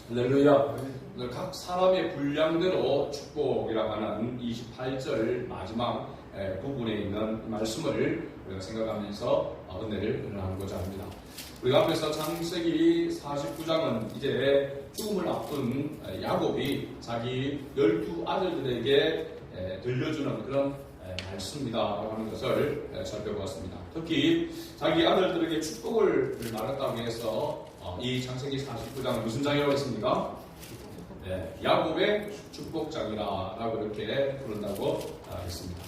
할렐루야. 각 사람의 분량대로 축복이라고 하는 28절 마지막 부분에 있는 말씀을 우리가 생각하면서 은혜를 나누고자 합니다. 우리가 앞에서 창세기 49장은 이제 죽음을 앞둔 야곱이 자기 12아들들에게 들려주는 그런 말씀이다라고 하는 것을 살펴보았습니다. 특히 자기 아들들에게 축복을 말했다고 해서 이 창세기 49장은 무슨 장이라고 했습니까? 야곱의 축복장이라고 이렇게 부른다고 했습니다.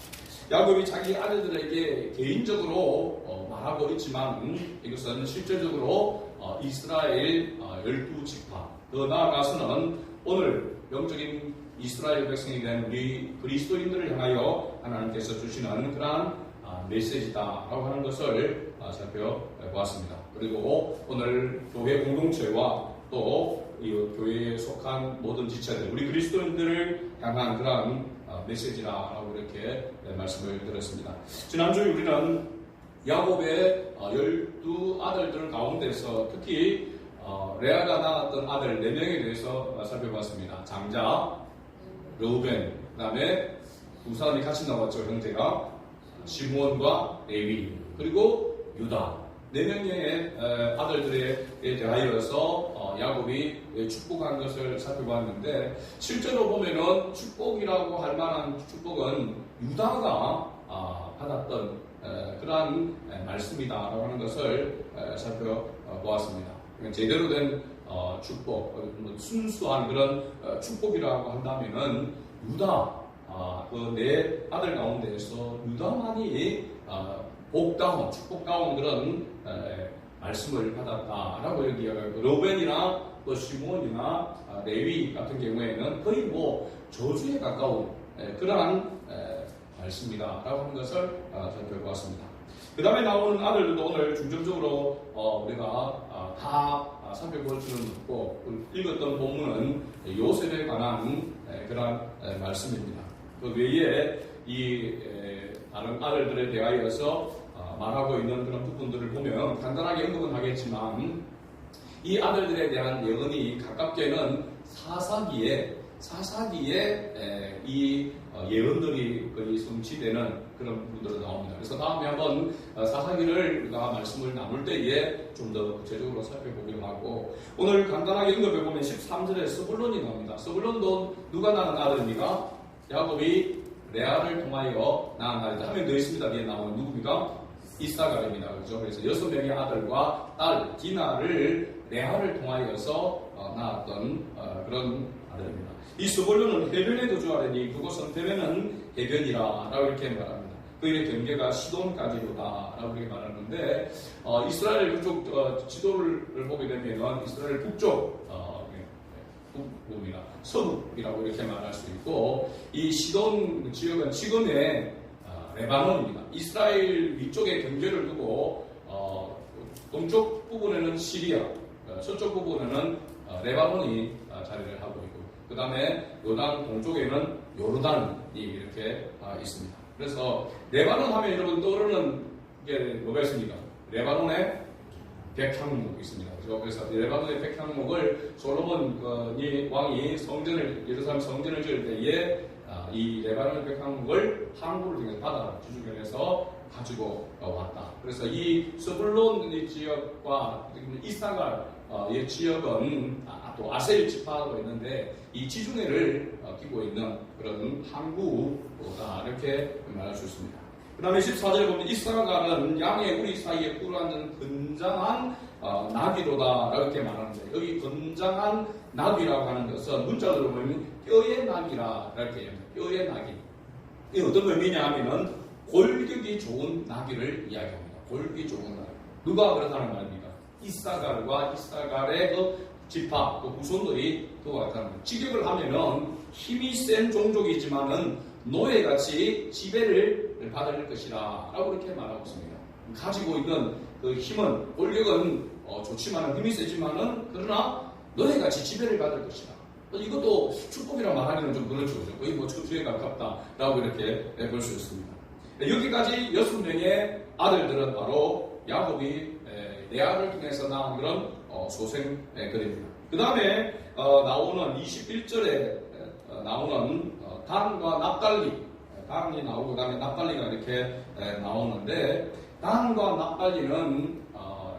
야곱이 자기 아들들에게 개인적으로 말하고 있지만 이것은 실질적으로 이스라엘 12지파, 더 나아가서는 오늘 영적인 이스라엘 백성이 된 우리 그리스도인들을 향하여 하나님께서 주시는 그러한 메시지다라고 하는 것을 살펴보았습니다. 그리고 오늘 교회 공동체와 또 이 교회에 속한 모든 지체들, 우리 그리스도인들을 향한 그러한 메시지라고 이렇게 말씀을 드렸습니다. 지난주에 우리는 야곱의 12아들들 가운데서 특히 레아가 낳았던 아들 4명에 대해서 살펴봤습니다. 장자, 르우벤, 그 다음에 두 사람이 같이 나왔죠. 형제가 시므온과 레위, 그리고 유다. 4명의 아들들에 대하여서 야곱이 축복한 것을 살펴봤는데, 실제로 보면은 축복이라고 할 만한 축복은 유다가 받았던 그러한 말씀이다라고 하는 것을 살펴보았습니다. 제대로 된 축복, 순수한 그런 축복이라고 한다면은 유다, 그 4아들 가운데에서 유다만이 복다운, 축복다운 그런 말씀을 받았다라고 여기 이야기하고, 르우벤이나 또 시므온이나 레위 같은 경우에는 거의 뭐 저주에 가까운 그러한 말씀이다라고 하는 것을 살펴보았습니다. 그 다음에 나오는 아들들도 오늘 중점적으로 우리가 다 살펴볼 수는 없고, 읽었던 본문은 요셉에 관한 그러한 말씀입니다. 그 외에 이 다른 아들들에 대하여서 말하고 있는 그런 부분들을 보면 간단하게 언급은 하겠지만, 이 아들들에 대한 예언이 가깝게는 사사기에 이 예언들이 거의 성취되는 그런 부분들로 나옵니다. 그래서 다음에 한번 사사기를 우리가 말씀을 나눌 때에 좀 더 구체적으로 살펴보기로 하고, 오늘 간단하게 언급해 보면 13절에 스불론이 나옵니다. 스불론도 누가 낳은 아들입니까? 야곱이 레아를 통하여 낳은 아들이다. 한 명 더 있습니다. 뒤에 나오는 누굽니까? 이사갈입니다. 그렇죠? 그래서 6명의 아들과 딸 디나를 레아를 통하여서 낳았던 그런 아들입니다. 이 스불론은 해변에 거주하려니 그곳은 되면은 해변이라 라고 이렇게 말합니다. 그의 경계가 시돈까지로다 라고 이렇게 말하는데, 이스라엘 그쪽 지도를 보게 되면 이스라엘 북쪽 북부입니다. 서북이라고 이렇게 말할 수 있고, 이 시돈 지역은 지금의 레바논입니다. 이스라엘 위쪽에 경계를 두고 동쪽 부분에는 시리아, 서쪽 부분에는 레바논이 자리를 하고 있고, 그 다음에 요단 동쪽에는 요르단이 이렇게 있습니다. 그래서 레바논 하면 여러분 떠오르는 게 뭐가 있습니까? 레바논에 백향목이 있습니다. 그래서 레바논의 백향목을 솔로몬 왕이 예루살렘 성전을 지을 때에 이 레바논 백향목을 항구를 통해서 바다를 주중해서 가지고 왔다. 그래서 이 스불론 지역과 이사갈의 지역은 또 아셀 지파도 있는데, 이 지중해를 끼고 있는 그런 항구다 이렇게 말할 수 있습니다. 그 다음에 14절에 보면 이사갈은 양의 우리 사이에 꿇어앉는 건장한 나귀로다 이렇게 말하는데, 여기 건장한 나귀라고 하는 것은 문자로 보면 뼈의 나귀라 이렇게 합니다. 뼈의 나귀. 이게 어떤 의미냐 하면은 골격이 좋은 나귀를 이야기합니다. 골격이 좋은 나귀. 누가 그렇다는 말입니까? 이사갈과 이사갈의 그 지파, 그 후손들이 그와 같다는 거예요. 직역을 하면은 힘이 센 종족이지만은 노예같이 지배를 받을 것이라 라고 이렇게 말하고 있습니다. 가지고 있는 그 힘은, 권력은 좋지만은, 힘이 세지만은, 그러나 노예같이 지배를 받을 것이다. 이것도 축복이라고 말하기는 좀 그렇죠. 거의 뭐 저주에 가깝다라고 이렇게 볼 수 있습니다. 여기까지 6명의 아들들은 바로 야곱이 레아를 통해서 낳은 그런 소생들입니다. 그 다음에 나오는 21절에 나오는 단과 납달리, 단이 나오고 그 다음에 납달리가 이렇게 나오는데, 단과 납달리는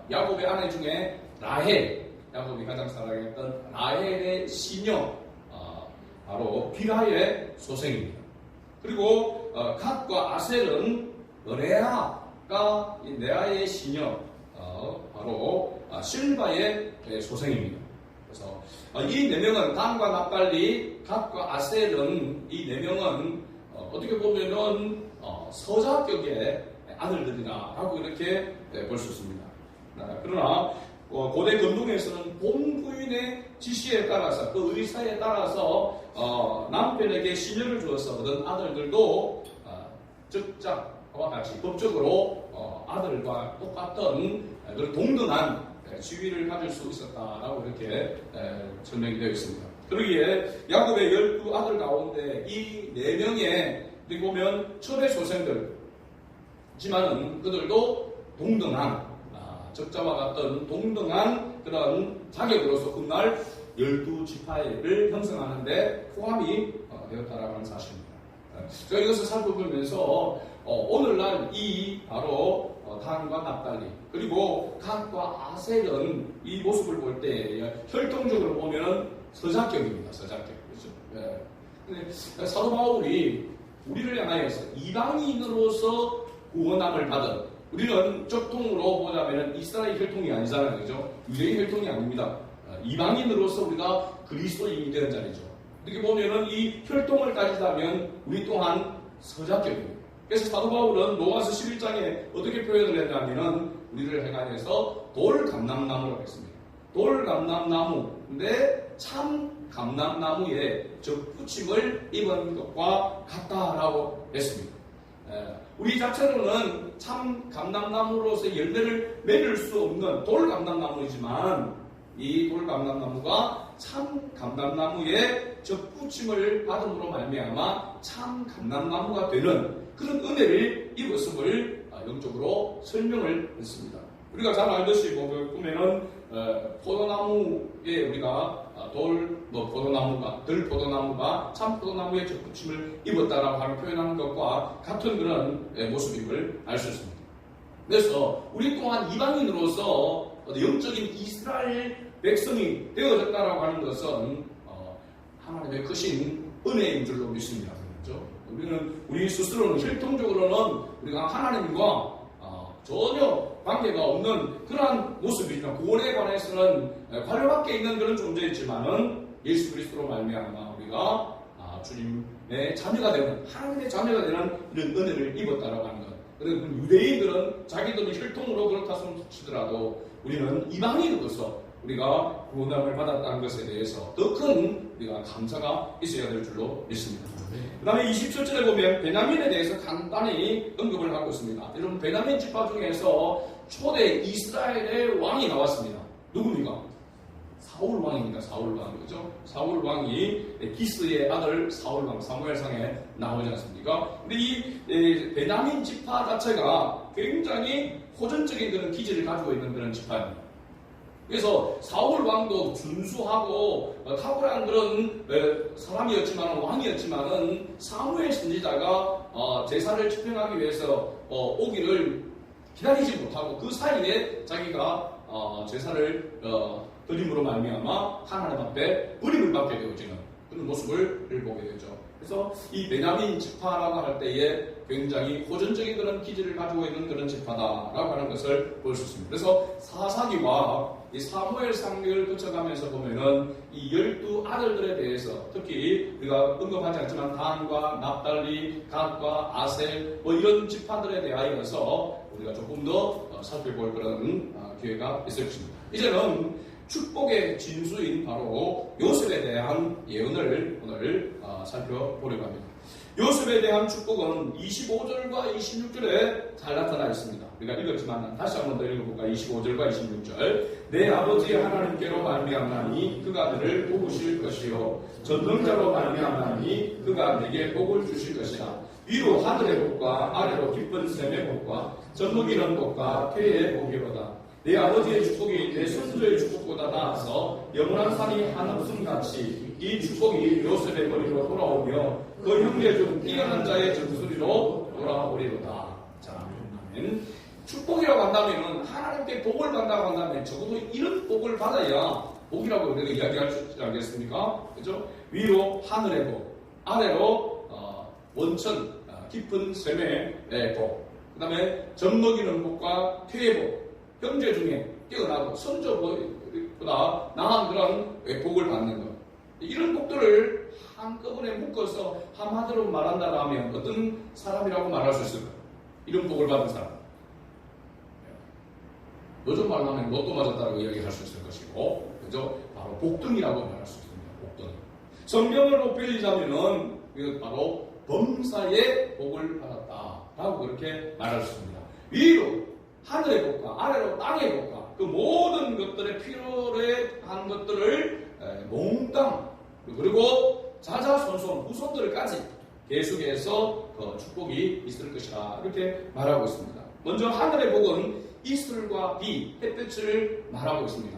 야곱의 아내 중에 라헬, 야곱이 가장 사랑했던 라헬의 시녀, 바로 빌하의 소생입니다. 그리고 갓과 아셀은 레아가 레아의 시녀, 바로 실바의 소생입니다. 그래서 이 네 명은 단과 납달리, 갓과 아셀은 이 네 명은 어떻게 보면은 서자격의 아들들이라고 이렇게 볼 수 있습니다. 그러나 고대 건동에서는 본부인의 지시에 따라서, 그 의사에 따라서 남편에게 시녀를 주어서 얻은 아들들도 적자와 같이 법적으로 아들과 똑같은 그런 동등한 지위를 가질 수 있었다라고 이렇게 설명이 되어 있습니다. 그러기에 야곱의 12아들 가운데 이 4명의 어떻게 보면 철의 소생들지만은 그들도 동등한, 적자와 같은 동등한 그런 자격으로서 훗날 12지파를 형성하는데 포함이 되었다라고 하는 사실입니다. 제가 이것을 살펴보면서 오늘날 이 바로 단과 납달리, 그리고 갓과 아셀은 이 모습을 볼 때 혈통적으로 보면 서자격입니다. 서자격. 그렇죠? 근데 사도 바울이 우리를 향하여서 이방인으로서 구원함을 받은, 우리는 적통으로 보자면 이스라엘 혈통이 아니잖아요. 그죠? 유대인 혈통이 아닙니다. 이방인으로서 우리가 그리스도인이 되는 자리죠. 이렇게 보면은 이 혈통을 따지자면 우리 또한 서자격입니다. 그래서 사도 바울은 로마서 11장에 어떻게 표현을 했냐면은 우리를 향하여서 돌감람나무라고 했습니다. 돌감람나무인데 참 감람나무에 접붙임을 입은 것과 같다라고 했습니다. 우리 자체로는 참 감람나무로서 열매를 맺을 수 없는 돌감람나무이지만 이 돌감람나무가 참 감람나무에 접붙임을 받음으로 말미암아 참 감람나무가 되는 그런 은혜를 입었음을 영적으로 설명을 했습니다. 우리가 잘 알듯이 보면은 포도나무에 우리가 들포도나무가 참 포도나무에 접붙임을 입었다라고 하는 표현하는 것과 같은 그런 모습임을 알 수 있습니다. 그래서 우리 또한 이방인으로서 영적인 이스라엘 백성이 되어졌다라고 하는 것은 하나님의 크신 은혜인 줄로 믿습니다. 그렇죠? 우리 스스로는 혈통적으로는 우리가 하나님과 전혀 관계가 없는 그러한 모습이지만 구원에 관해서는 관료밖에 있는 그런 존재이지만은 예수 그리스도로 말미암아 우리가 주님의 자녀가 되는, 하나님의 자녀가 되는 이런 은혜를 입었다라고 하는 것. 그리고 유대인들은 자기들의 혈통으로 그렇다 치더라도 우리는 이방인으로서 우리가 구원함을 받았다는 것에 대해서 더 큰 우리가 감사가 있어야 될 줄로 믿습니다. 그 다음에 27절에 보면 베냐민에 대해서 간단히 언급을 하고 있습니다. 여러분, 베냐민 지파 중에서 초대 이스라엘의 왕이 나왔습니다. 누굽니까? 사울 왕입니다. 사울 왕. 그죠? 사울 왕이 기스의 아들 사울 왕, 사무엘상에 나오지 않습니까? 근데 이 베냐민 지파 자체가 굉장히 호전적인 그런 기질을 가지고 있는 그런 지파입니다. 그래서 사울 왕도 준수하고 탁월한 그런 사람이었지만, 왕이었지만은 사무엘 선지자가 제사를 집행하기 위해서 오기를 기다리지 못하고 그 사이에 자기가 제사를 드림으로 말미암아 하나님 앞에 버림을 받게 되어지는 그런 모습을 보게 되죠. 그래서 이 베냐민 지파라고 할 때에 굉장히 호전적인 그런 기질을 가지고 있는 그런 지파다라고 하는 것을 볼 수 있습니다. 그래서 사사기와 이 사무엘 상기를 거쳐가면서 보면은 이 12아들들에 대해서 특히 우리가 언급하지 않지만 단과 납달리, 갓과 아셀 이런 지파들에 대하여서 우리가 조금 더 살펴볼 그런 기회가 있을 것입니다. 이제는 축복의 진수인 바로 요셉에 대한 예언을 오늘 살펴보려고 합니다. 요셉에 대한 축복은 25절과 26절에 잘 나타나 있습니다. 우리가 읽었지만 다시 한번 더 읽어볼까? 25절과 26절. 내 아버지 하나님께로 말미암나니 그가 너를 도우실 것이요 전능자로 말미암나니 그가 내게 복을 주실 것이다. 위로 하늘의 복과 아래로 깊은 샘의 복과 젖먹이는 복과 쾌의 복이로다. 내 아버지의 축복이 내 선조의 축복보다 나아서 영원한 산이 한없음같이 이 축복이 요셉의 머리로 돌아오며 그 형제 중 뛰어난 자의 전수리로 돌아오리로다. 자, 아멘. 축복이라고 한다면 하나님께 복을 받는다고 한다면 적어도 이런 복을 받아야 복이라고 우리가 이야기할 수 있지 않겠습니까? 그죠? 위로 하늘의 복, 아래로 원천 깊은 샘의 복, 그 다음에 젖먹이는 복과 퇴의 복, 형제 중에 뛰어나고 선조보다 나은 그런 복을 받는 것. 이런 복들을 한꺼번에 묶어서 한마디로 말한다면 어떤 사람이라고 말할 수 있을까요? 이런 복을 받은 사람. 요즘 말로 하면 로또 맞았다고 이야기할 수 있을 것이고, 그죠? 바로 복등이라고 말할 수 있습니다. 복등. 성경으로 빌리자면은 이건 바로 범사의 복을 받았다라고 그렇게 말할 수 있습니다. 위로 하늘의 복과 아래로 땅의 복과 그 모든 것들의 필요한 것들을 몽땅 그리고 자자손손 후손들까지 계속해서 그 축복이 있을 것이라 이렇게 말하고 있습니다. 먼저 하늘의 복은 이슬과 비, 햇볕을 말하고 있습니다.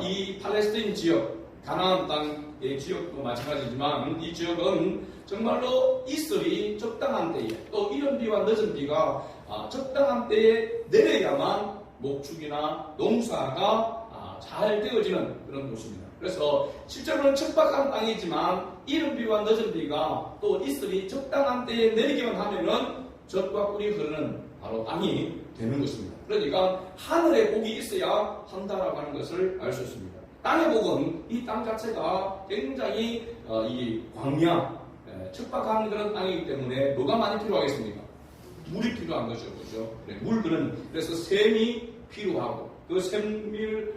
이 팔레스타인 지역, 가나안 땅의 지역도 마찬가지지만 이 지역은 정말로 이슬이 적당한 때에 또 이른 비와 늦은 비가 적당한 때에 내려야만 목축이나 농사가 잘 되어지는 그런 곳입니다. 그래서 실제로는 척박한 땅이지만 이른 비와 늦은 비가 또 이슬이 적당한 때에 내리기만 하면은 젖과 꿀이 흐르는 바로 땅이 되는 것입니다. 그러니까 하늘의 복이 있어야 한다라고 하는 것을 알 수 있습니다. 땅의 복은 이 땅 자체가 굉장히 이 광야, 척박한 그런 땅이기 때문에 뭐가 많이 필요하겠습니까? 물이 필요한 거죠, 그죠? 그래서 샘이 필요하고 그 샘을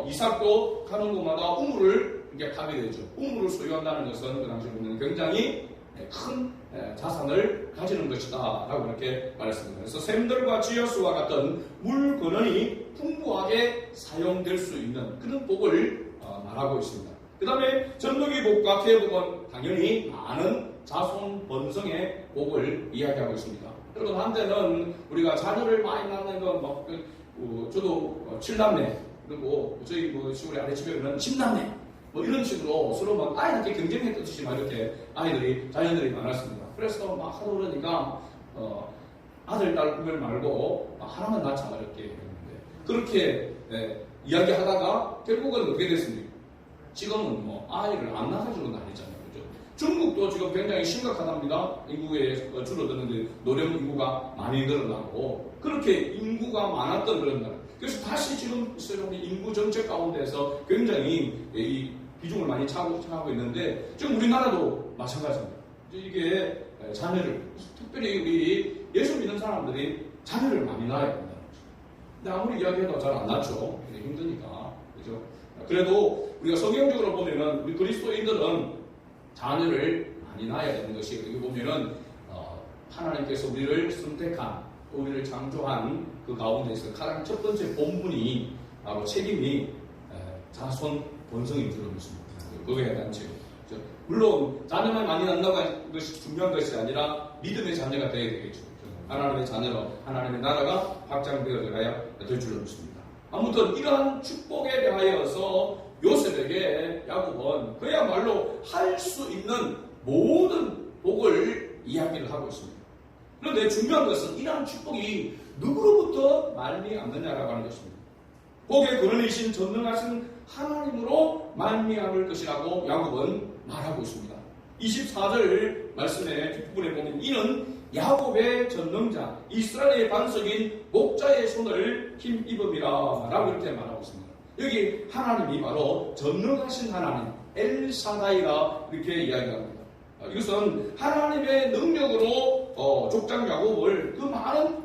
이삭도 가는 곳마다 우물을 이렇게 파게 되죠. 우물을 소유한다는 것은 그 당시 보면 굉장히 큰 자산을 가지는 것이다 라고 이렇게 말했습니다. 그래서 샘들과 지하수와 같은 물 근원이 풍부하게 사용될 수 있는 그런 복을 말하고 있습니다. 그 다음에 전복의 복과 퇴의 복은 당연히 많은 자손 번성의 복을 이야기하고 있습니다. 여러분 한때는 우리가 자녀를 많이 낳는 건 저도 7남매 그리고 저희 시골의 아래집에는 10남매 이런 식으로 서로 막 아이한테 경쟁했듯이 막 이렇게 자녀들이 많았습니다. 그래서 막 하도 그러니까, 아들, 딸 구별 말고, 하나만 낳자, 이렇게 했는데, 그렇게, 이야기하다가, 결국은 어떻게 됐습니까? 지금은 아이를 안 낳아가지고 난리잖아요. 그죠? 중국도 지금 굉장히 심각하답니다. 인구에 줄어드는데, 노령 인구가 많이 늘어나고, 그렇게 인구가 많았던 그런 나라. 그래서 다시 지금 인구 정책 가운데서 굉장히 이 비중을 많이 차고 있는데 지금 우리나라도 마찬가지입니다. 이게 자녀를 특별히 우리 예수 믿는 사람들이 자녀를 많이 낳아야 된다는 거죠. 근데 아무리 이야기해도 잘 안 낳죠. 힘드니까 그죠? 그래도 우리가 성경적으로 보면은 우리 그리스도인들은 자녀를 많이 낳아야 되는 것이 여기 보면은 하나님께서 우리를 선택한 우리를 창조한 그 가운데서 가장 첫 번째 본분이 바로 책임이 자손 번성인 줄로 믿습니다. 그거에 대한 책임. 물론 자녀만 많이 낳는다고 하는 것이 중요한 것이 아니라 믿음의 자녀가 되어야 되겠죠. 하나님의 자녀로 하나님의 나라가 확장되어야 될 줄로 믿습니다. 아무튼 이러한 축복에 대하여서 요셉에게 야곱은 그야말로 할 수 있는 모든 복을 이야기를 하고 있습니다. 그런데 중요한 것은 이러한 축복이 누구로부터 말미암느냐라고 하는 것입니다. 복의 근원이신 전능하신 하나님으로 말미암을 것이라고 야곱은 말하고 있습니다. 24절 말씀의 뒷부분에 보면 이는 야곱의 전능자 이스라엘의 반석인 목자의 손을 힘입음이라 라고 이렇게 말하고 있습니다. 여기 하나님이 바로 전능하신 하나님 엘사다이라 이렇게 이야기합니다. 이것은 하나님의 능력으로 족장 야곱을 그 많은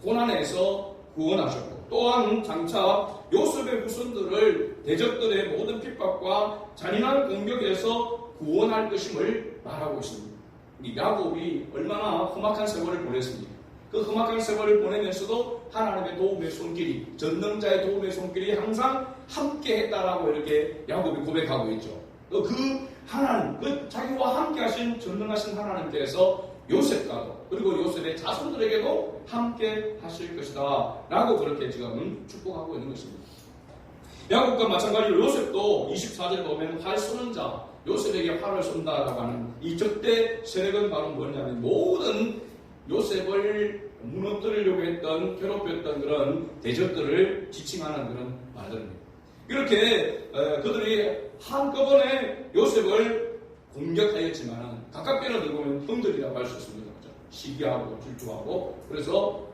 고난에서 구원하셨고 또한 장차 요셉의 후손들을 대적들의 모든 핍박과 잔인한 공격에서 구원할 것임을 말하고 있습니다. 야곱이 얼마나 험악한 세월을 보냈습니까? 그 험악한 세월을 보내면서도 하나님의 도움의 손길이 전능자의 도움의 손길이 항상 함께 했다라고 이렇게 야곱이 고백하고 있죠. 그 하나님, 그 자기와 함께 하신 전능하신 하나님께서 요셉과도 그리고 요셉의 자손들에게도 함께 하실 것이다 라고 그렇게 지금 축복하고 있는 것입니다. 야곱과 마찬가지로 요셉도 24절 보면 활 쏘는 자, 요셉에게 활을 쏜다라고 하는 이 적대 세력은 바로 뭐냐면 모든 요셉을 무너뜨리려고 했던, 괴롭혔던 그런 대적들을 지칭하는 그런 말들입니다. 이렇게 그들이 한꺼번에 요셉을 공격하였지만 가깝게는 들고 보면 형들이라고 할 수 있습니다. 시기하고 질투하고 그래서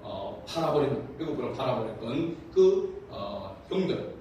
팔아버리는, 애굽으로 팔아버렸던 그 형들.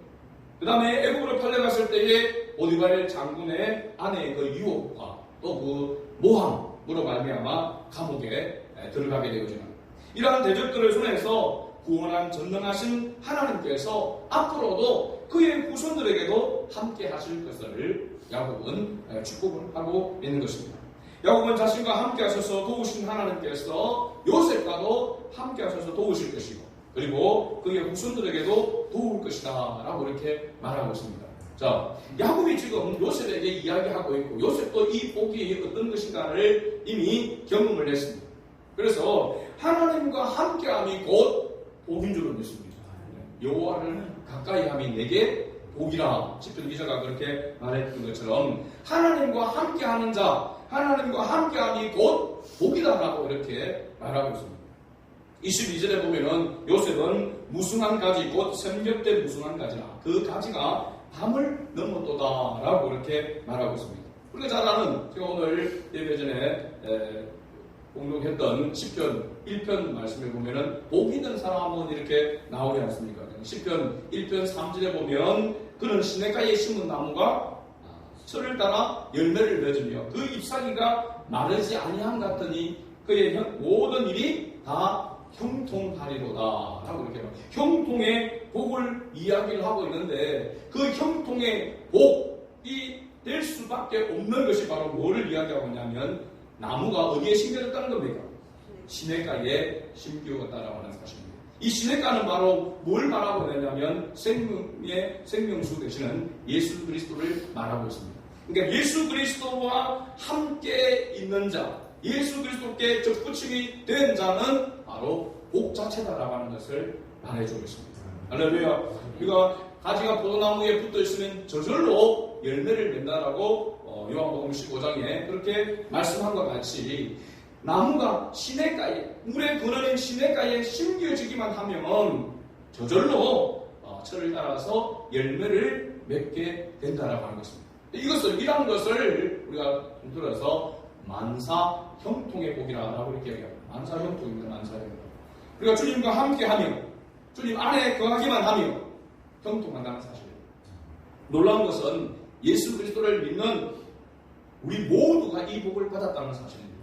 그 다음에 애굽으로 팔려갔을 때에 보디발 장군의 아내의 그 유혹과 또 그 모함으로 말미암아 감옥에 들어가게 되어지는 이러한 대적들을 손에서 구원한 전능하신 하나님께서 앞으로도 그의 후손들에게도 함께 하실 것을 야곱은 축복을 하고 있는 것입니다. 야곱은 자신과 함께 하셔서 도우신 하나님께서 요셉과도 함께 하셔서 도우실 것이고 그리고 그의 후손들에게도 도울 것이다 라고 이렇게 말하고 있습니다. 자, 야곱이 지금 요셉에게 이야기하고 있고 요셉도 이 복이 어떤 것인가를 이미 경험을 했습니다. 그래서 하나님과 함께함이 곧 복인 줄을 믿습니다. 여호와를 가까이함이 내게 복이라. 시편 기자가 그렇게 말했던 것처럼 하나님과 함께하는 자, 하나님과 함께함이 곧 복이다라고 이렇게 말하고 있습니다. 22절에 보면은 요셉은 무성한 가지 곧 샘겹된 무성한 가지라. 그 가지가 밤을 넘었도다라고 이렇게 말하고 있습니다. 우리가 잘 아는 제가 오늘 예배 전에 공독했던 시편 1편 말씀에 보면은 복 있는 사람은 이렇게 나오지 않습니까? 시편 1편 3절에 보면 그는 시냇가에 심은 나무가 철을 따라 열매를 맺으며 그 잎사귀가 마르지 아니함 같으니 그의 모든 일이 다 형통하리로다 라고 이렇게 형통의 복을 이야기를 하고 있는데 그 형통의 복이 될 수밖에 없는 것이 바로 뭐를 이야기하고 있냐면 나무가 어디에 심겨졌다는 겁니까? 시냇가에 심겨졌다라고 하는 사실입니다. 이 시냇가는 바로 뭘 말하고 있냐면 생명의 생명수 되시는 예수 그리스도를 말하고 있습니다. 그러니까 예수 그리스도와 함께 있는 자, 예수 그리스도께 접붙임이 된 자는 바로 복 자체다라고 하는 것을 말해주고 있습니다. 할렐루야. 우리가 가지가 포도나무에 붙어 있으면 저절로 열매를 낸다라고 요한복음 15장에 그렇게 말씀한 것 같이 나무가 시냇가에 물에 그늘인 시냇가에 심겨지기만 하면 저절로 철을 따라서 열매를 맺게 된다라고 하는 것입니다. 이러한 것을 우리가 들어서 만사 형통의 복이라고 이렇게 얘기합니다. 만사 형통입니다. 만사 형통. 우리가 주님과 함께하며 주님 안에 거하기만 하며 형통한다는 사실입니다. 놀라운 것은 예수 그리스도를 믿는 우리 모두가 이 복을 받았다는 사실입니다.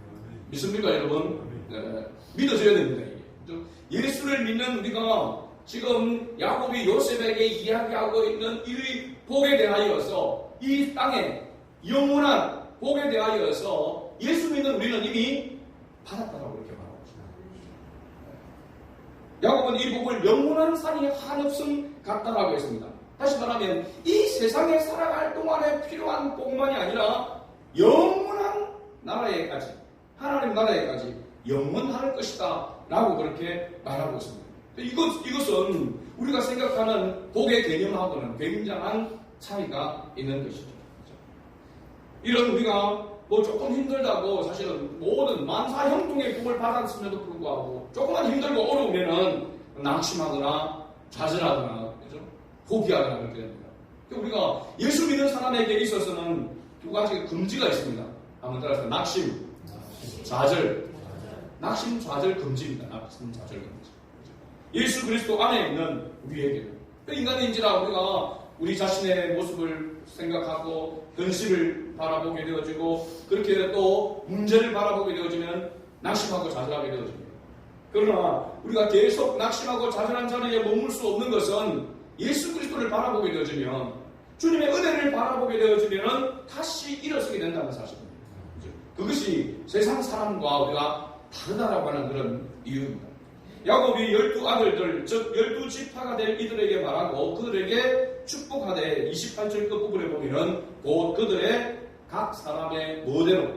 믿습니까 여러분? 네, 믿어져야 됩니다. 이게. 예수를 믿는 우리가 지금 야곱이 요셉에게 이야기하고 있는 이 복에 대하여서 이 땅에 영원한 복에 대하여서 예수 믿는 우리는 이미 받았다고 이렇게 말하고 있습니다. 야곱은 이 복을 영원한 산이 한없음 같다라고 했습니다. 다시 말하면 이 세상에 살아갈 동안에 필요한 복만이 아니라 영원한 나라에까지 하나님 나라에까지 영원할 것이다 라고 그렇게 말하고 있습니다. 이것은 우리가 생각하는 복의 개념하고는 굉장한 차이가 있는 것이죠. 이런 우리가 뭐 조금 힘들다고 사실은 모든 만사 형통의 복을 받았음에도 불구하고 조금만 힘들고 어려우면은 낙심하거나 좌절하거나 그죠? 포기하거나 그렇게 됩니다. 우리가 예수 믿는 사람에게 있어서는 두 가지 금지가 있습니다. 한번 따라서 낙심, 좌절. 낙심, 좌절 금지입니다. 낙심, 좌절 금지. 예수 그리스도 안에 있는 우리에게는 인간인지라 우리가 우리 자신의 모습을 생각하고 현실을 바라보게 되어지고 그렇게 또 문제를 바라보게 되어지면 낙심하고 좌절하게 되어집니다. 그러나 우리가 계속 낙심하고 좌절한 자리에 머물 수 없는 것은 예수 그리스도를 바라보게 되어지면 주님의 은혜를 바라보게 되어지면 다시 일어서게 된다는 사실입니다. 그것이 세상 사람과 우리가 다르다라고 하는 그런 이유입니다. 야곱이 12아들들 즉 12지파가 될 이들에게 말하고 그들에게 축복하되 28절 끝부분에 보면 곧 그들의 각 사람의 뭐대로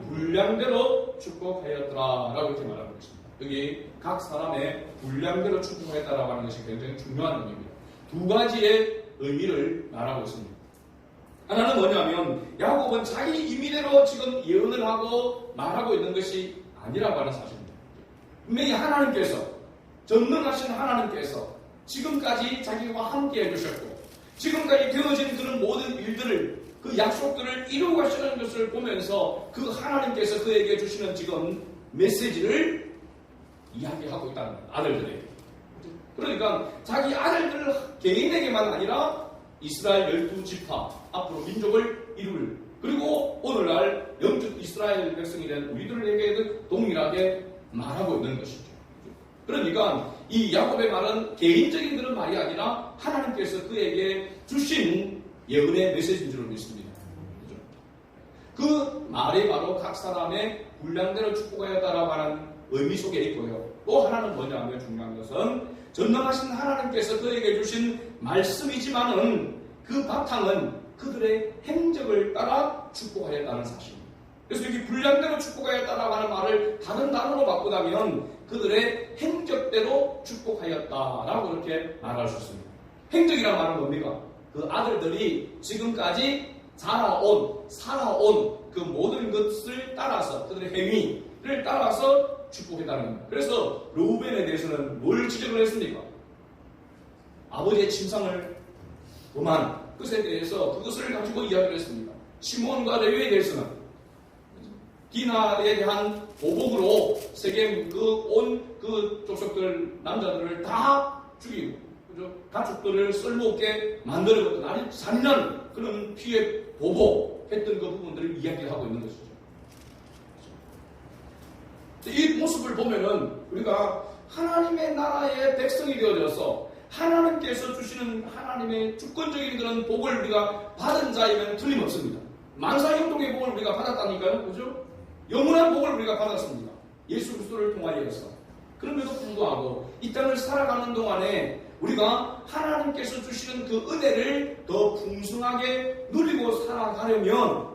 분량대로 축복하였더라라고 이렇게 말하고 있습니다. 여기 각 사람의 분량대로 축복하였다라고 하는 것이 굉장히 중요한 의미입니다. 두 가지의 의미를 말하고 있습니다. 하나는 뭐냐면 야곱은 자기 임의대로 지금 예언을 하고 말하고 있는 것이 아니라고 하는 사실입니다. 분명히 하나님께서, 전능하신 하나님께서 지금까지 자기와 함께 해주셨고 지금까지 되어진 그런 모든 일들을, 그 약속들을 이루어 가시는 것을 보면서 그 하나님께서 그에게 주시는 지금 메시지를 이야기하고 있다는 거예요. 아들들에게. 그러니까 자기 아들들 개인에게만 아니라 이스라엘 12지파, 앞으로 민족을 이룰, 그리고 오늘날 영적 이스라엘 백성이 된 우리들에게도 동일하게 말하고 있는 것이죠. 그러니까 이 야곱의 말은 개인적인 그런 말이 아니라 하나님께서 그에게 주신 예언의 메시지인 줄 믿습니다. 그 말이 바로 각 사람의 분량대로 축복하였다라고 하는 의미 속에 있고요. 또 하나는 뭐냐면 중요한 것은 전능하신 하나님께서 그에게 주신 말씀이지만은 그 바탕은 그들의 행적을 따라 축복하였다는 사실입니다. 그래서 여기 분량대로 축복하였다라고 하는 말을 다른 단어로 바꾸다면 그들의 행적대로 축복하였다라고 이렇게 말할 수 있습니다. 행적이란 말은 뭡니까? 그 아들들이 지금까지 살아온 그 모든 것을 따라서, 그들의 행위를 따라서 축복했다는 겁니다. 그래서 르우벤에 대해서는 뭘 지적을 했습니까? 아버지의 침상을 범한 것에 대해서 그것을 가지고 이야기를 했습니다. 시몬과 레위에 대해서는 디나에 대한 보복으로 세겜 온 그 족속들 남자들을 다 죽이고, 그죠? 가축들을 쓸모없게 만들어버렸던 아주 잔인한 그런 피해 보복했던 그 부분들을 이야기하고 있는 것이죠. 이 모습을 보면은 우리가 하나님의 나라의 백성이 되어져서 하나님께서 주시는 하나님의 주권적인 그런 복을 우리가 받은 자이면 틀림없습니다. 만사형통의 복을 우리가 받았다니까요. 그죠? 영원한 복을 우리가 받았습니다. 예수 그리스도를 통하여서. 그럼에도 불구하고 이 땅을 살아가는 동안에 우리가 하나님께서 주시는 그 은혜를 더 풍성하게 누리고 살아가려면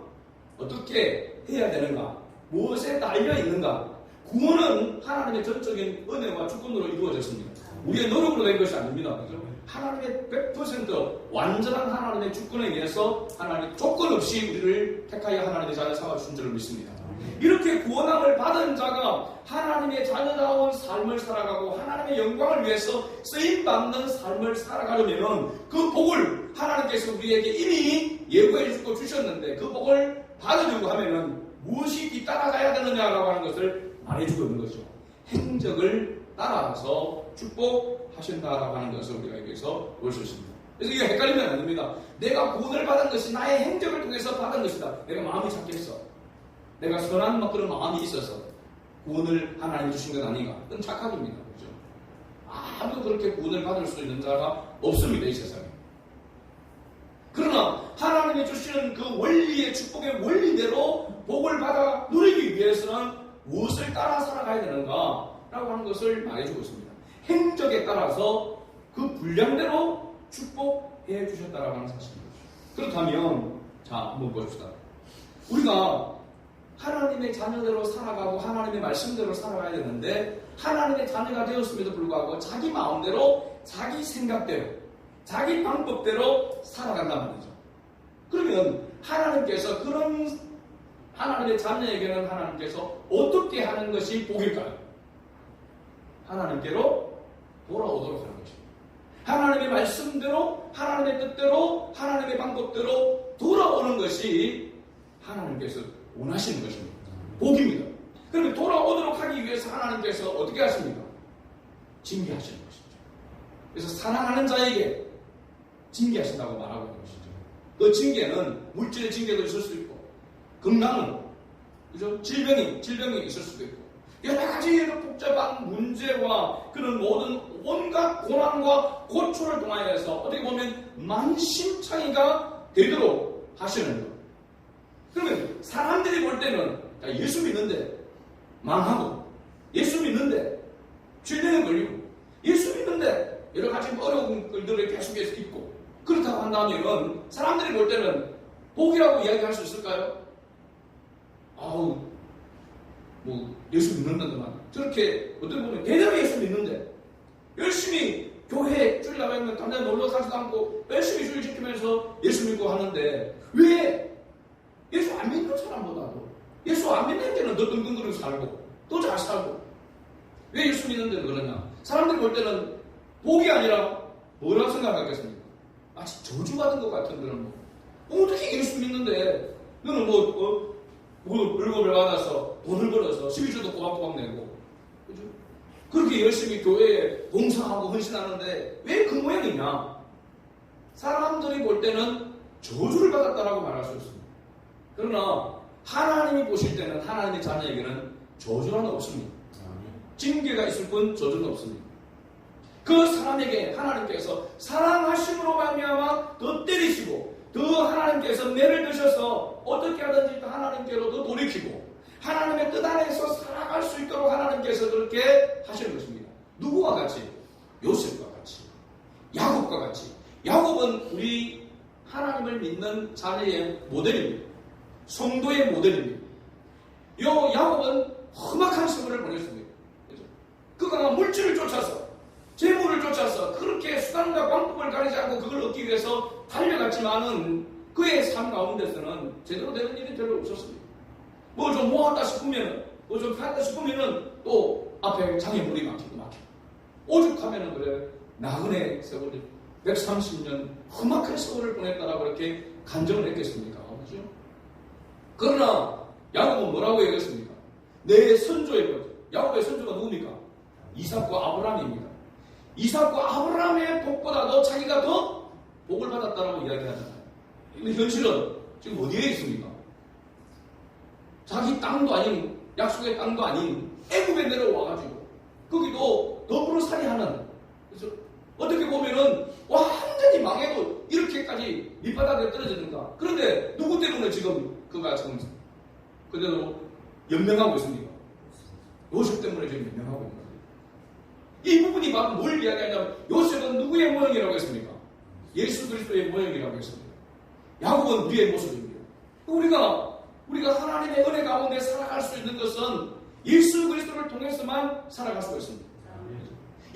어떻게 해야 되는가? 무엇에 달려 있는가? 구원은 하나님의 전적인 은혜와 주권으로 이루어졌습니다. 우리의 노력으로 된 것이 아닙니다. 그죠? 하나님의 100% 완전한 하나님의 주권에 의해서 하나님의 조건 없이 우리를 택하여 하나님의 자녀 삼아주신 줄을 믿습니다. 이렇게 구원함을 받은 자가 하나님의 자녀다운 삶을 살아가고 하나님의 영광을 위해서 쓰임받는 삶을 살아가려면 그 복을 하나님께서 우리에게 이미 예고해 주고 주셨는데 그 복을 받으려고 하면은 무엇이 뒤따라가야 되느냐라고 하는 것을 말해주고 있는 것이죠. 행적을 따라서 축복하신다라고 하는 것을 우리가 여기서 볼 수 있습니다. 그래서 이게 헷갈리면 안 됩니다. 내가 구원을 받은 것이 나의 행적을 통해서 받은 것이다. 내가 마음이 착했어. 내가 선한 그런 마음이 있어서 구원을 하나님 주신 것 아닌가? 그건 착각입니다. 그렇죠? 아무도 그렇게 구원을 받을 수 있는 자가 없습니다. 이 세상에. 그러나 하나님이 주시는 그 원리의 축복의 원리대로 복을 받아 누리기 위해서는 무엇을 따라 살아가야 되는가? 라고 하는 것을 말해주고 있습니다. 행적에 따라서 그 분량대로 축복해 주셨다라고 하는 사실입니다. 그렇다면 자 한번 보십시다. 우리가 하나님의 자녀대로 살아가고 하나님의 말씀대로 살아가야 되는데 하나님의 자녀가 되었음에도 불구하고 자기 마음대로 자기 생각대로 자기 방법대로 살아간단 말이죠. 그러면 하나님께서 그런 하나님의 자녀에게는 하나님께서 어떻게 하는 것이 복일까요? 하나님께로 돌아오도록 하는 것입니다. 하나님의 말씀대로 하나님의 뜻대로 하나님의 방법대로 돌아오는 것이 하나님께서 원하시는 것입니다. 복입니다. 그러면 돌아오도록 하기 위해서 하나님께서 어떻게 하십니까? 징계하시는 것이죠. 그래서 사랑하는 자에게 징계하신다고 말하고 있는 것이죠. 그 징계는 물질의 징계도 있을 수 있고 건강은 그죠? 질병이 있을 수도 있고 여러 가지 복잡한 문제와 그런 모든 온갖 고난과 고초를 통하여서 어떻게 보면 만신창이가 되도록 하시는 것. 그러면 사람들이 볼 때는 예수 믿는데 망하고 예수 믿는데 질병에 걸리고 예수 믿는데 여러 가지 어려운 글들을 계속해서 있고 그렇다고 한다면 사람들이 볼 때는 복이라고 이야기할 수 있을까요? 아우 뭐 예수 믿는다더만 저렇게 어떻게 보면 대단히 예수 믿는데 열심히 교회 주일 나가면 당장 놀러 가지도 않고 열심히 주일 지키면서 예수 믿고 하는데 왜 예수 안 믿는 사람보다도 예수 안 믿는 데는 더 끙끙거리고 살고 더 잘 살고 왜 예수 믿는 데는 그러냐? 사람들이 볼 때는 복이 아니라 뭐라고 생각하겠습니까? 마치 저주받은 것 같은 그런 어떻게 예수 믿는데 너는 뭐 월급을 받아서 돈을 벌어서 12조도 꼬박꼬박 내고 그죠? 그렇게 열심히 교회에 봉사하고 헌신하는데 왜 그 모양이냐? 사람들이 볼 때는 저주를 받았다라고 말할 수 있습니다. 그러나 하나님이 보실 때는 하나님의 자녀에게는 저주는 없습니다. 징계가 있을 뿐 저주는 없습니다. 그 사람에게 하나님께서 사랑하심으로 말미암아 더 때리시고 더 하나님께서 매를 드셔서 어떻게 하든지 하나님께로 더 돌이키고 하나님의 뜻 안에서 살아갈 수 있도록 하나님께서 그렇게 하시는 것입니다. 누구와 같이? 요셉과 같이, 야곱과 같이. 야곱은 우리 하나님을 믿는 자녀의 모델입니다. 성도의 모델입니다. 야곱은 험악한 세월을 보냈습니다. 그가 물질을 쫓아서 재물을 쫓아서 그렇게 수단과 방법을 가리지 않고 그걸 얻기 위해서 달려갔지만은 그의 삶 가운데서는 제대로 되는 일이 별로 없었습니다. 뭐 좀 모았다 싶으면 뭐 좀 팔았다 싶으면은 또 앞에 장애물이 막히고 오죽하면은 그래 나그네 세월이 130년 험악한 세월을 보냈다라고 그렇게 간증을 했겠습니까? 그렇죠? 그러나 야곱은 뭐라고 얘기했습니까? 내 선조의 것. 야곱의 선조가 누굽니까? 이삭과 아브라함입니다. 이삭과 아브라함의 복보다도 자기가 더 복을 받았다라고 이야기하잖아요. 근데 현실은 지금 어디에 있습니까? 자기 땅도 아닌 약속의 땅도 아닌 애굽에 내려와가지고 거기도 더불어살이하는 그래서 어떻게 보면은 완전히 망해도 이렇게까지 밑바닥에 떨어지는가? 그런데 누구 때문에 지금 그가 지금 그대로 연명하고 있습니까? 요셉 때문에 지금 연명하고 있는 거예요. 이 부분이 바로 뭘 이야기하냐면 요셉은 누구의 모형이라고 했습니까? 예수 그리스도의 모형이라고 했습니다. 야곱은 우리의 모습입니다. 우리가 하나님의 은혜 가운데 살아갈 수 있는 것은 예수 그리스도를 통해서만 살아갈 수가 있습니다.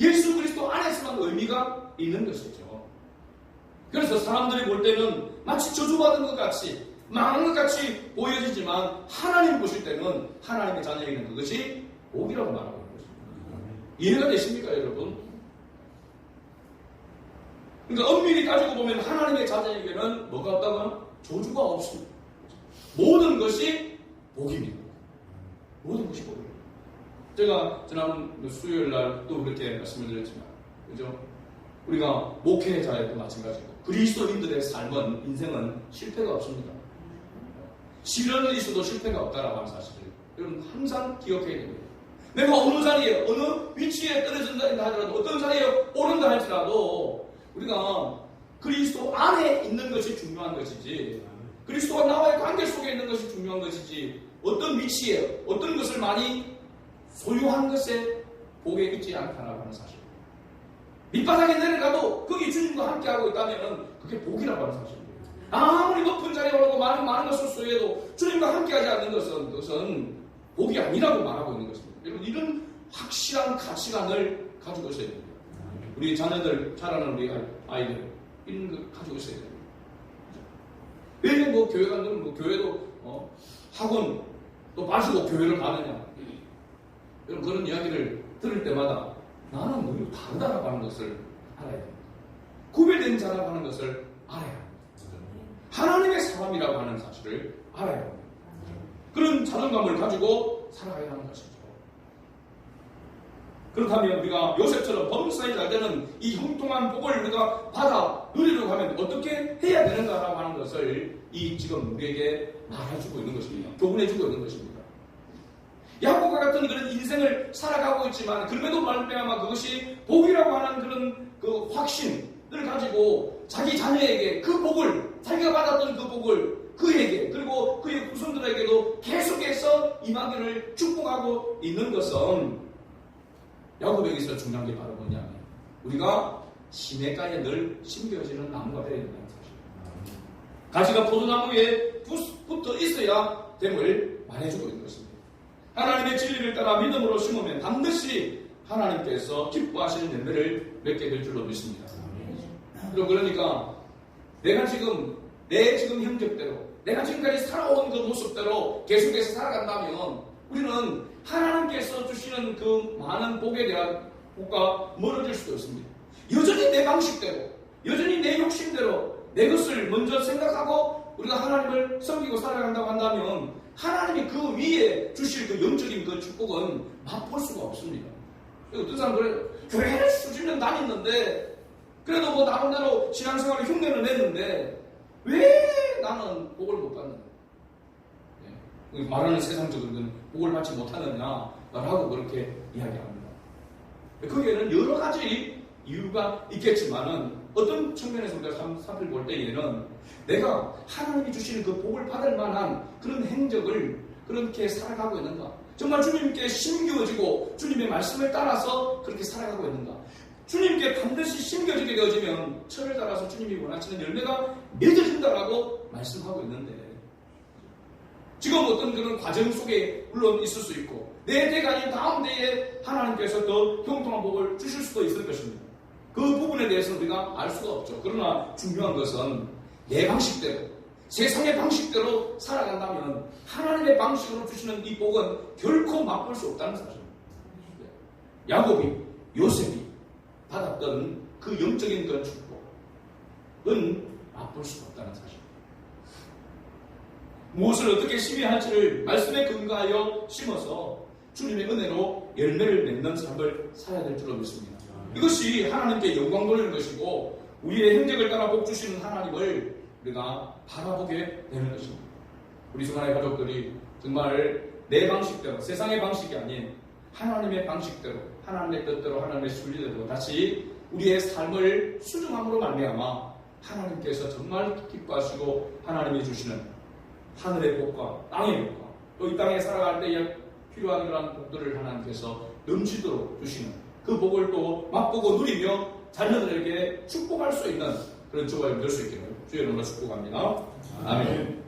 예수 그리스도 안에서만 의미가 있는 것이죠. 그래서 사람들이 볼 때는 마치 저주받은 것 같이 망한 것 같이 보여지지만 하나님 보실 때는 하나님의 자녀에게는 그것이 복이라고 말하고 있는 것입니다. 이해가 되십니까 여러분? 그러니까 엄밀히 따지고 보면 하나님의 자녀에게는 뭐가 없다고요? 저주가 없습니다. 모든 것이 복입니다. 모든 것이 복입니다. 제가 지난 수요일 날 또 그렇게 말씀을 드렸지만, 그죠? 우리가 목회자에도 마찬가지고, 그리스도인들의 삶은, 인생은 실패가 없습니다. 시련이 있어도 실패가 없다라고 하는 사실을 여러분 항상 기억해야 됩니다. 내가 어느 자리에, 어느 위치에 떨어진다 하더라도, 어떤 자리에 오른다 할지라도, 우리가 그리스도 안에 있는 것이 중요한 것이지, 그리스도와 나와의 관계 속에 있는 것이 중요한 것이지, 어떤 위치에, 어떤 것을 많이 소유한 것에 복에 있지 않다라고 하는 사실. 밑바닥에 내려가도 거기 주님과 함께하고 있다면 그게 복이라고 하는 사실입니다. 아무리 높은 자리에 오르고 많은 것을 소유해도 주님과 함께하지 않는 것은 복이 아니라고 말하고 있는 것입니다. 여러분 이런 확실한 가치관을 가지고 있어야 됩니다. 우리 자녀들, 자라는 우리 아이들 이런 걸 가지고 있어야 됩니다. 왜 뭐 교회 가면 뭐 교회도 학원 또 마시고 교회를 가느냐? 여러분 그런 이야기를 들을 때마다 나는 너무 다르다라고 하는 것을 알아야 됩니다. 구별된 자라고 하는 것을 알아야 합니다. 하나님의 사람이라고 하는 사실을 알아야 합니다. 그런 자존감을 가지고 살아가야 하는 것이죠. 그렇다면 우리가 요셉처럼 범사에 잘 되는 이 형통한 복을 우리가 받아 누리려고 하면 어떻게 해야 되는가라고 하는 것을 지금 우리에게 말해주고 있는 것입니다. 교훈해주고 있는 것입니다. 야곱과 같은 그런 인생을 살아가고 있지만 그럼에도 말미암아 그것이 복이라고 하는 그런 그 확신을 가지고 자기 자녀에게 그 복을 자기가 받았던 그 복을 그에게 그리고 그의 후손들에게도 계속해서 임하기를 축복하고 있는 것은 야곱에게 있어 중요한 게 바로 뭐냐면 우리가 시냇가에 늘 심겨지는 나무가 되어야 된다는 사실. 가지가 포도나무에 붙어 있어야 있어야 됨을 말해주고 있는 것입니다. 하나님의 진리를 따라 믿음으로 심으면 반드시 하나님께서 기뻐하시는 열매를 맺게 될 줄로 믿습니다. 그리고 그러니까 내가 지금 내 지금 형격대로 내가 지금까지 살아온 그 모습대로 계속해서 살아간다면 우리는 하나님께서 주시는 그 많은 복에 대한 복과 멀어질 수도 있습니다. 여전히 내 방식대로 여전히 내 욕심대로 내 것을 먼저 생각하고 우리가 하나님을 섬기고 살아간다고 한다면 하나님이 그 위에 주실 그 영적인 그 축복은 맛볼 수가 없습니다. 어떤 사람들은 교회를 수십년 다녔는데 그래도 뭐 나름대로 신앙생활에 흉내를 냈는데 왜 나는 복을 못 받느냐? 말하는 세상적인 복을 받지 못하느냐라고 그렇게 이야기합니다. 거기에는 여러 가지 이유가 있겠지만은 어떤 측면에서 우리가 살펴볼 때에는 내가 하나님이 주시는 그 복을 받을 만한 그런 행적을 그렇게 살아가고 있는가? 정말 주님께 심겨지고 주님의 말씀을 따라서 그렇게 살아가고 있는가? 주님께 반드시 심겨지게 되어지면 철을 따라서 주님이 원하시는 열매가 맺어진다라고 말씀하고 있는데 지금 어떤 그런 과정 속에 물론 있을 수 있고 내 때가 아닌 다음 때에 하나님께서 더 형통한 복을 주실 수도 있을 것입니다. 그 부분에 대해서는 우리가 알 수가 없죠. 그러나 중요한 것은 내 방식대로 세상의 방식대로 살아간다면 하나님의 방식으로 주시는 이 복은 결코 맛볼 수 없다는 사실입니다. 야곱이 요셉이 받았던 그 영적인 그 축복은 맛볼 수가 없다는 사실. 무엇을 어떻게 심의할지를 말씀에 근거하여 심어서 주님의 은혜로 열매를 맺는 삶을 살아야 될 줄로 믿습니다. 이것이 하나님께 영광 돌리는 것이고 우리의 행적을 따라 복 주시는 하나님을 우리가 바라보게 되는 것입니다. 우리 수많은 가족들이 정말 내 방식대로 세상의 방식이 아닌 하나님의 방식대로 하나님의 뜻대로 하나님의 순리대로 다시 우리의 삶을 수정함으로 말미암아 하나님께서 정말 기뻐하시고 하나님이 주시는 하늘의 복과 땅의 복과 또 이 땅에 살아갈 때에 필요한 그런 복들을 하나님께서 넘치도록 주시는 그 복을 또 맛보고 누리며 자녀들에게 축복할 수 있는 그런 조각이 될 수 있기를 주의 이름으로 축복합니다. 아멘.